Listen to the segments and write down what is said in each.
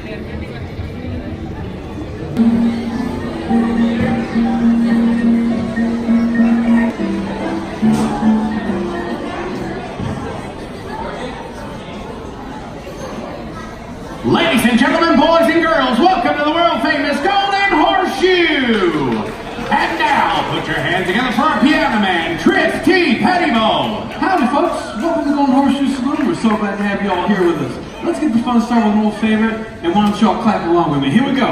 Ladies and gentlemen, boys and girls, welcome to the world-famous Golden Horseshoe! And now, put your hands together for our piano man, Tris T. Pettibone! Howdy, folks. Welcome to the Golden Horseshoe Saloon. We're so glad to have you all here with us. Let's get the fun started with an old favorite, and why don't y'all clap along with me? Here we go.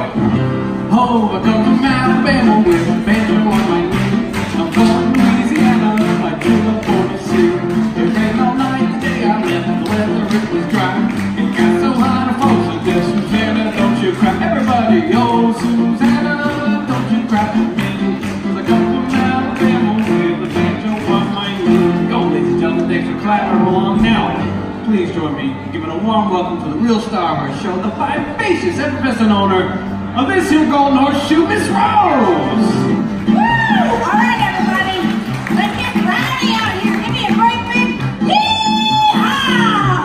Oh, I come from Alabama with a banjo on my knee. I'm going to Louisiana, I do the 40C. It rained all night today, I left the weather, it was dry. It got so hot, folks, I guess Susanna, don't you cry. Everybody, oh, Susanna, don't you cry for me. Cause I come from Alabama with a banjo on my knee. Go, ladies and gentlemen, thanks for clapping along now. Please join me in giving a warm welcome to the real star of our show, the vivacious, effervescent owner of this here Golden Horseshoe, Miss Rose! Woo! All right, everybody, let's get rowdy out here. Give me a great big yee-haw!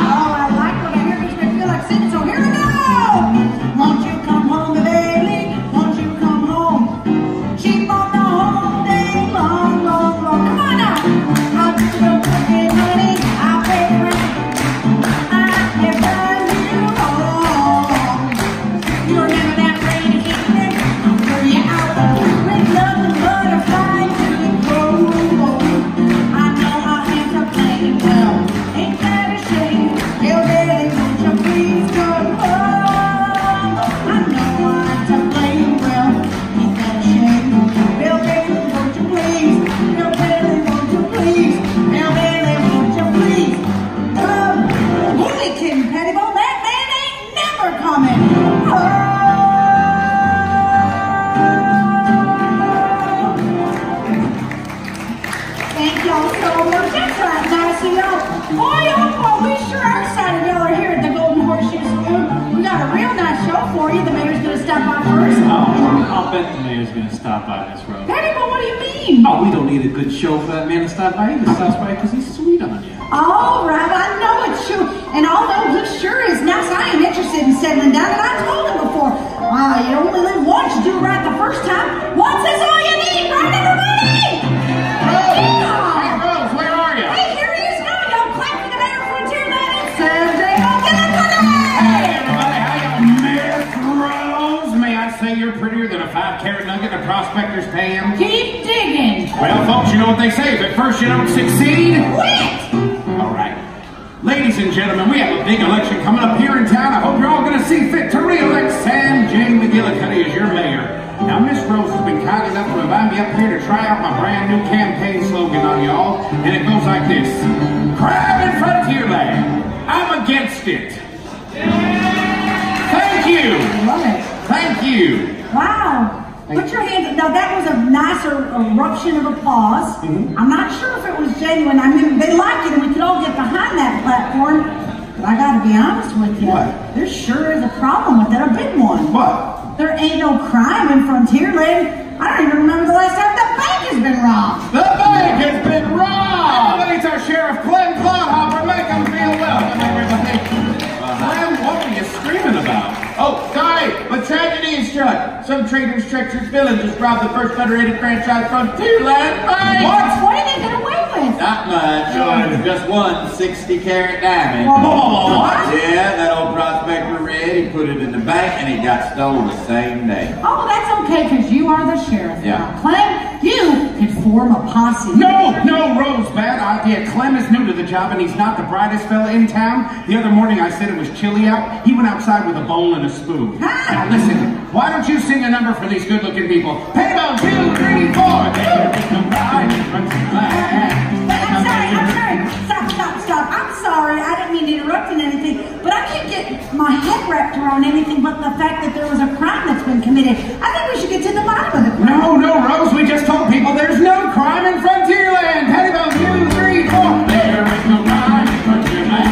Oh, I like what I hear. Makes me feel like singing, so here we go! Won't you come home, baby? Won't you come home? Keep on the whole day long, long, long. Come on now! I'll do your cooking, honey. I'll pay rent. I have done you wrong. You remember that rainy evening? I'll throw you out with nothing but a fine tooth comb. I know our hands are playing well. Ain't that a shame? Your daddy, won't you please come home? I know our hands are playing well. Ain't that a shame? Bill Bailey, won't you please? Bill Bailey, won't you please? Bill Bailey, won't you please? Come, holy King Pettibone, that man ain't never coming home. Thank y'all so much. That's right, nice of y'all. Boy, oh boy, we sure are excited y'all are here at the Golden Horseshoe Saloon. We got a real nice show for you. The mayor's gonna stop by first. I'll bet the mayor's gonna stop by, Miss Rose. Pettibone, what do you mean? Oh, we don't need a good show for that man to stop by. He just stops by because he's sweet on you. All right, I know it's true. And although he sure is nice, I ain't interested in settling down. And I told him before, you only live once, you do it right the first time. Once is all you need, right, everybody? Rose! Hey, Rose, where are you? Hey, here he is now. Y'all clap for the mayor of Frontierland and Saturday. Oh, get up for that! Hey, everybody, how you Miss Rose? May I say you're prettier than a 5-carat nugget the prospectors pay him? Keep digging. Well, folks, you know what they say. If at first you don't succeed... Quit! All right. Ladies and gentlemen, we have a big election coming up here in town. I hope you're all going to see fit to re-elect Sam J. McGillicuddy as your mayor. Now, Miss Rose has been kind enough to invite me up here to try out my brand new campaign slogan on y'all, and it goes like this. Crime in Frontierland. I'm against it. Thank you. Love it. Thank you. Wow. Put your hands. Now that was a nice eruption of applause. I'm not sure if it was genuine. I mean, they like it, and we could all get behind that platform. But I got to be honest with you. What? There sure is a problem with it, a big one. What? There ain't no crime in Frontierland. I don't even remember the last time the bank has been robbed. The bank has been robbed. Everybody's our Sheriff Clem Clodhopper. Make them feel welcome, everybody. Clem, what were you screaming about? Oh, sorry, but tragedy is struck. Some traitor's treacherous villain just robbed the first federated franchise Frontierland Bank. What? What did they get away with? Not much. Just one 60-carat diamond. What? Yeah, that old prospector Red, he put it in the bank and it got stolen the same day. Oh, that's okay, because you are the sheriff. Yeah. Now, Clem, you could form a posse. No, Rose, bad idea. Clem is new to the job and he's not the brightest fella in town. The other morning I said it was chilly out. He went outside with a bowl and a spoon. Now listen, why don't you sing a number for these good-looking people? Pettibone, 2, 3, 4. There is no ride in Frontierland. I'm sorry. Stop. I'm sorry. I didn't mean to interrupt in anything, but I can't get my head wrapped around anything but the fact that there was a crime that's been committed. I think we should get to the bottom of it. No, Rose, we just told people there's no crime in Frontierland. Pettibone, 2, 3, 4. There is no crime in Frontierland.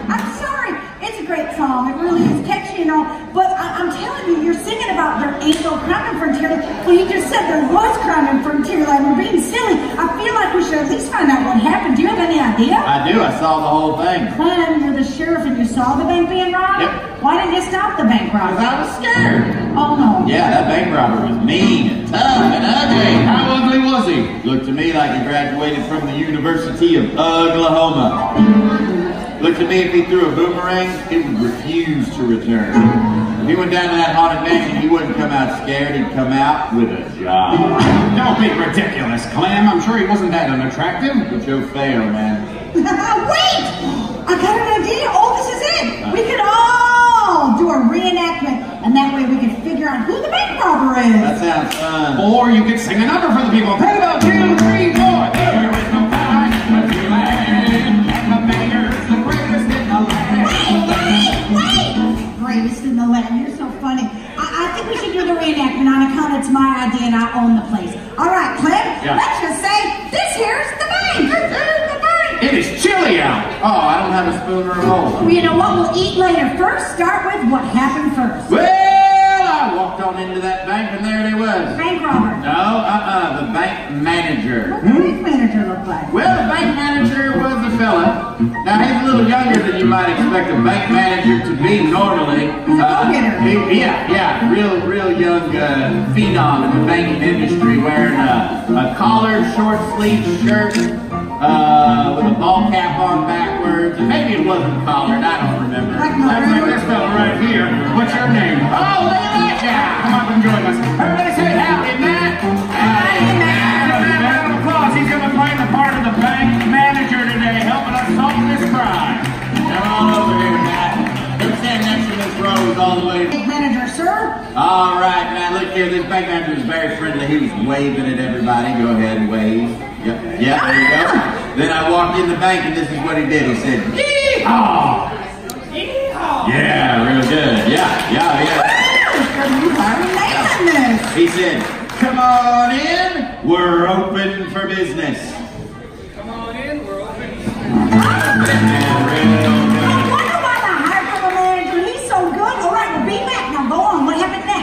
I'm sorry. It's a great song. It really is catchy and all, but I'm telling you, you're singing about there ain't no crime in Frontierland. Well, you just said there was crime in Frontierland. We're being silly. I feel like we should at least find out what happened. Do you have any idea? idea? I do. I saw the whole thing. Clem, you're the sheriff and you saw the bank being robbed? Yep. Why didn't you stop the bank Because robber? I was scared. Oh, no. Yeah, that bank robber was mean and tough and ugly. How ugly was he? Looked to me like he graduated from the University of Oklahoma. Looked to me if he threw a boomerang, he would refuse to return. If he went down to that haunted mansion, he wouldn't come out scared, he'd come out with a job. Don't be ridiculous, Clem. I'm sure he wasn't that unattractive. But you'll fail, man. Wait! I got an idea. Oh, this is it. We could all do a reenactment, and that way we could figure out who the bank robber is. That sounds fun. Or you could sing a number for the people. Think about 2, 3, 4. There is no time but the land, and the mayor's the greatest in the land. Wait! Greatest in the land. You're so funny. I think we should do the reenactment on account it's my idea and I own the place. All right, Clem, let's just say this here's the bank. The bank. It is chilly out. Oh, I don't have a spoon or a bowl. Well, you know what? We'll eat later. First, start with what happened first. Well, I walked on into that bank and there they was. Bank robber. No, the bank manager. What did the bank manager look like? Well, the bank manager was a fella. Now, he's a little younger than you might expect a bank manager to be normally. Real young phenom in the banking industry, wearing a collared, short-sleeved shirt with a ball cap on backwards. And maybe it wasn't collared, I don't remember. Like this fella right here. What's your name? Oh, look at that guy. Come up and join us. Everybody say howdy, Matt. Howdy, Matt. Round of applause. He's going to play the part of the bank manager today, helping us solve this crime. Come on over here, Matt. Come stand next to Miss Rose all the way. Bank manager, sir. All right, Matt, look here. This bank manager was very friendly. He was waving at everybody. Go ahead and wave. Yep, there you go. Then I walked in the bank, and this is what he did. He said, "Yeehaw!" Yeehaw! Yeah, real good. Yeah. He said, "Come on in. We're open for business." Come on in, we're open.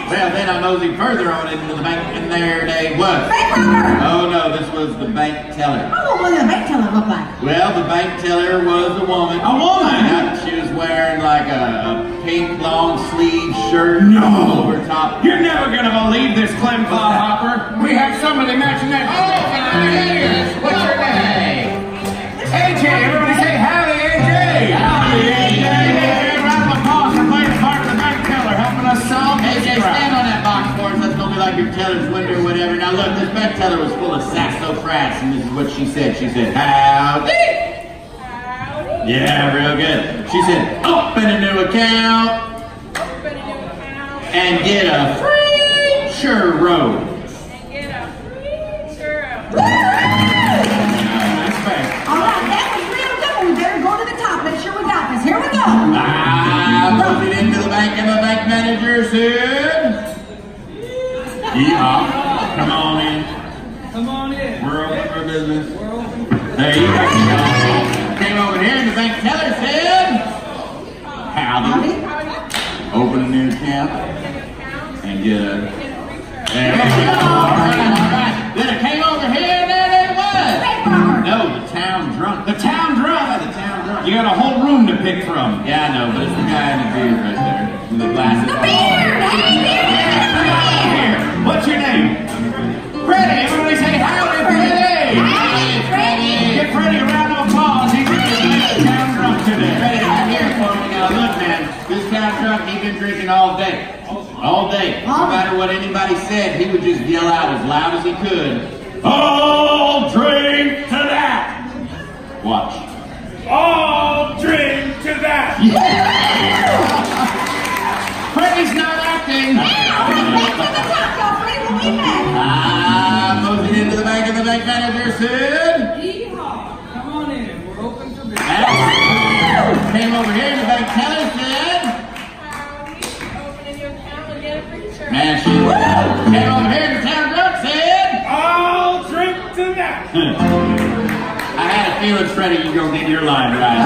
Well, then I moseyed further on into the bank, and there they was. Bank robber! Oh no, this was the bank teller. Oh, what did the bank teller look like? Well, the bank teller was a woman. A woman? Yeah, she was wearing like a pink long sleeve shirt. No! Over top. You're never going to believe this, Clem Hopper. We have somebody matching that. Oh, what's your name? AJ. Everybody say howdy, AJ. Howdy, AJ. Round of applause for playing the part of the bank teller, helping us solve this AJ, crime. stand on that box for us. That's going to be like your teller's window or whatever. Now look, this bank teller was full of sassafras, and this is what she said. She said, "Howdy." Howdy. Yeah, real good. She said, "Open a new account Open a new account and get a free churro." and get a free churro. Nice bank. All right, that was real good. We better go to the top. Make sure we got this. Here we go. I moved it into the bank, and the bank manager said, "Yeehaw, come on in. Come on in. We're open for business." We're open for business. There you go. Came over here, and the bank teller said, "Howdy. Open a new account and get a..." There you go. All right. Then I came over here, and there it was. Bank robber. No, the town drunk. The town drunk. The town drunk. You got a whole room to pick from. Yeah, I know, but it's the guy in the beard right there. With the glasses on. Beard. Hey, beard. Here, what's your name? Freddie. Everybody say howdy, Freddie. Hey, Freddie. Give Freddie a round of applause. He's the town drunk today. Freddie, I'm here for me. Now look, man, this town drunk, he's been drinking all day. All day. No matter what anybody said, he would just yell out as loud as he could, "I'll drink to that." Watch. I'll drink to that. Freddie's not acting. Now, back to the top, y'all. Freddie, we'll be back. Moving into the bank, and the bank manager said, Yeehaw. Come on in, we're open for business. came over here, and the bank teller said, Howdy. Open a new account and get a free churro. man, she came over here, and the town drunk said, I'll drink to that. I had a feeling, Freddie, you're going to get your line right.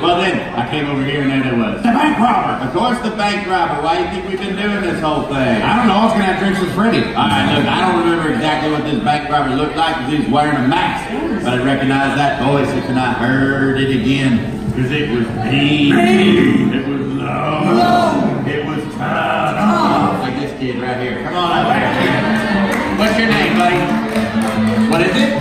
Well then, I came over here and there it was. The bank robber. Of course the bank robber. Why do you think we've been doing this whole thing? I don't know. I was going to have drinks with Freddie. Alright, look, I don't remember exactly what this bank robber looked like because he was wearing a mask. But I recognized that voice and I heard it again. Because it was mean. It was low. It was tough. Like this kid right here. Come on up here, kid. What's your name, buddy? What is it?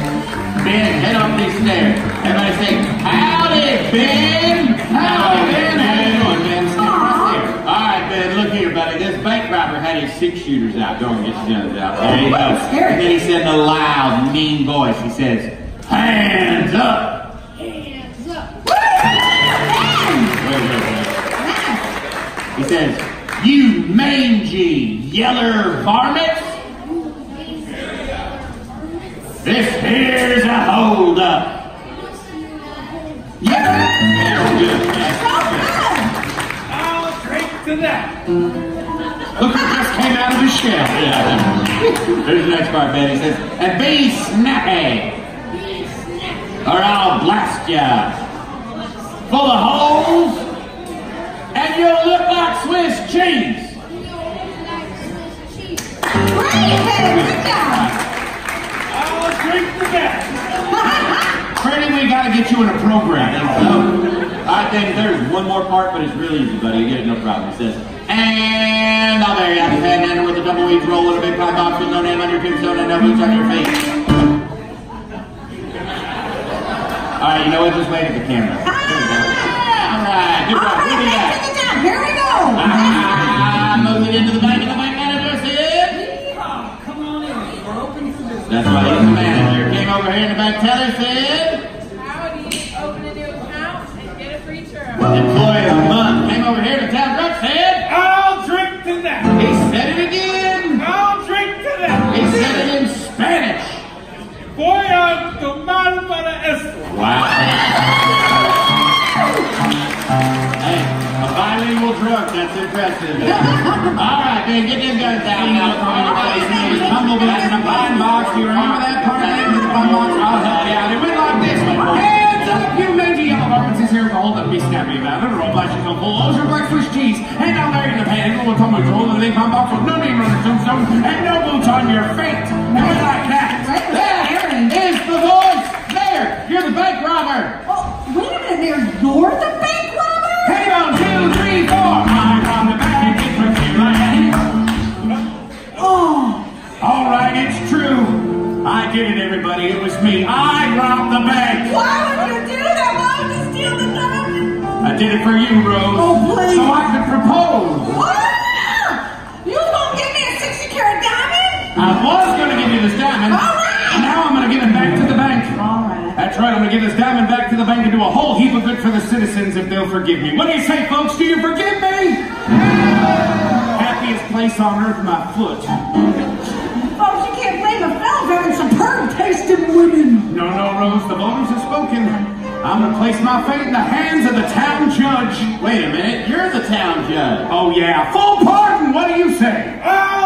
Ben, head up these stairs. Everybody say, howdy, Ben. Howdy, Ben. How you doing, Ben? Step right there. All right, Ben, look here, buddy. This bank robber had his 6-shooters out. Go and get your guns out. There you go. And then he said in a loud, mean voice, he says, hands up. Hands up. Wait. He says, you mangy, yeller varmints. This here's a hold up. Yeah. Good. I'll drink to that. Look who just came out of his shell. Yeah. There's the next part, Ben. He says, and be snappy, or I'll blast ya. Full of holes, and you'll look like Swiss cheese. Good job. Drink to that. Freddie, we gotta get you in a program. I think there's one more part, but it's really easy, buddy. You get it, no problem. It says, and I'll bury you out the head with a double weed roll with a big pie box with no name on your tombstone and no boots on your feet. Alright, you know what? Just wait at the camera. Alright, good job. All right, good job. Here we go. Move it into the bank and the bank manager said, that's why he's the manager. Came over here and the bank teller said, Howdy, open a new account and get a free churro. employee of the month. Came over here and the town clerk said, I'll drink to that. he said it again. I'll drink to that. He said it in Spanish. Voy a tomar para esto. Wow. Hey, a bilingual drunk, that's impressive. All right, man, get them guns down now. Humblebee in a pine box. Do you remember that part of it? The pine box? I'll help you out. It went like this. Hands up, you mangy yellow varmints. This here is a hold up. Be snappy about it. Roll flashes on full ocean black Swiss cheese. And down there in the pan, roll a tumble roll in the big pine box with no name on the tombstone and no boots on your feet. And it went like that. There is the voice. There, you're the bank robber. Oh, wait a minute there. You're the bank robber? Hang on, 2, 3, 4. I robbed the bank and get what you like. Oh. All right, it's true. I did it, everybody. It was me. I robbed the bank. Why would you do that? Why would you steal the diamond? I did it for you, Rose. Oh, please. So I could propose. What? You gonna give me a 60-carat diamond? I was going to give you this diamond. All right. Now I'm going to give it back to the bank. All right. That's right. I'm going to give this diamond back to the bank and do a whole heap of good for the citizens if they'll forgive me. What do you say, folks? Do you forgive me? Happiest place on earth, my foot. Folks, you can't blame a fellow for having superb taste in women. No, Rose. The voters have spoken. I'm going to place my fate in the hands of the town judge. Wait a minute, you're the town judge. Oh, yeah. Full pardon. What do you say? I'll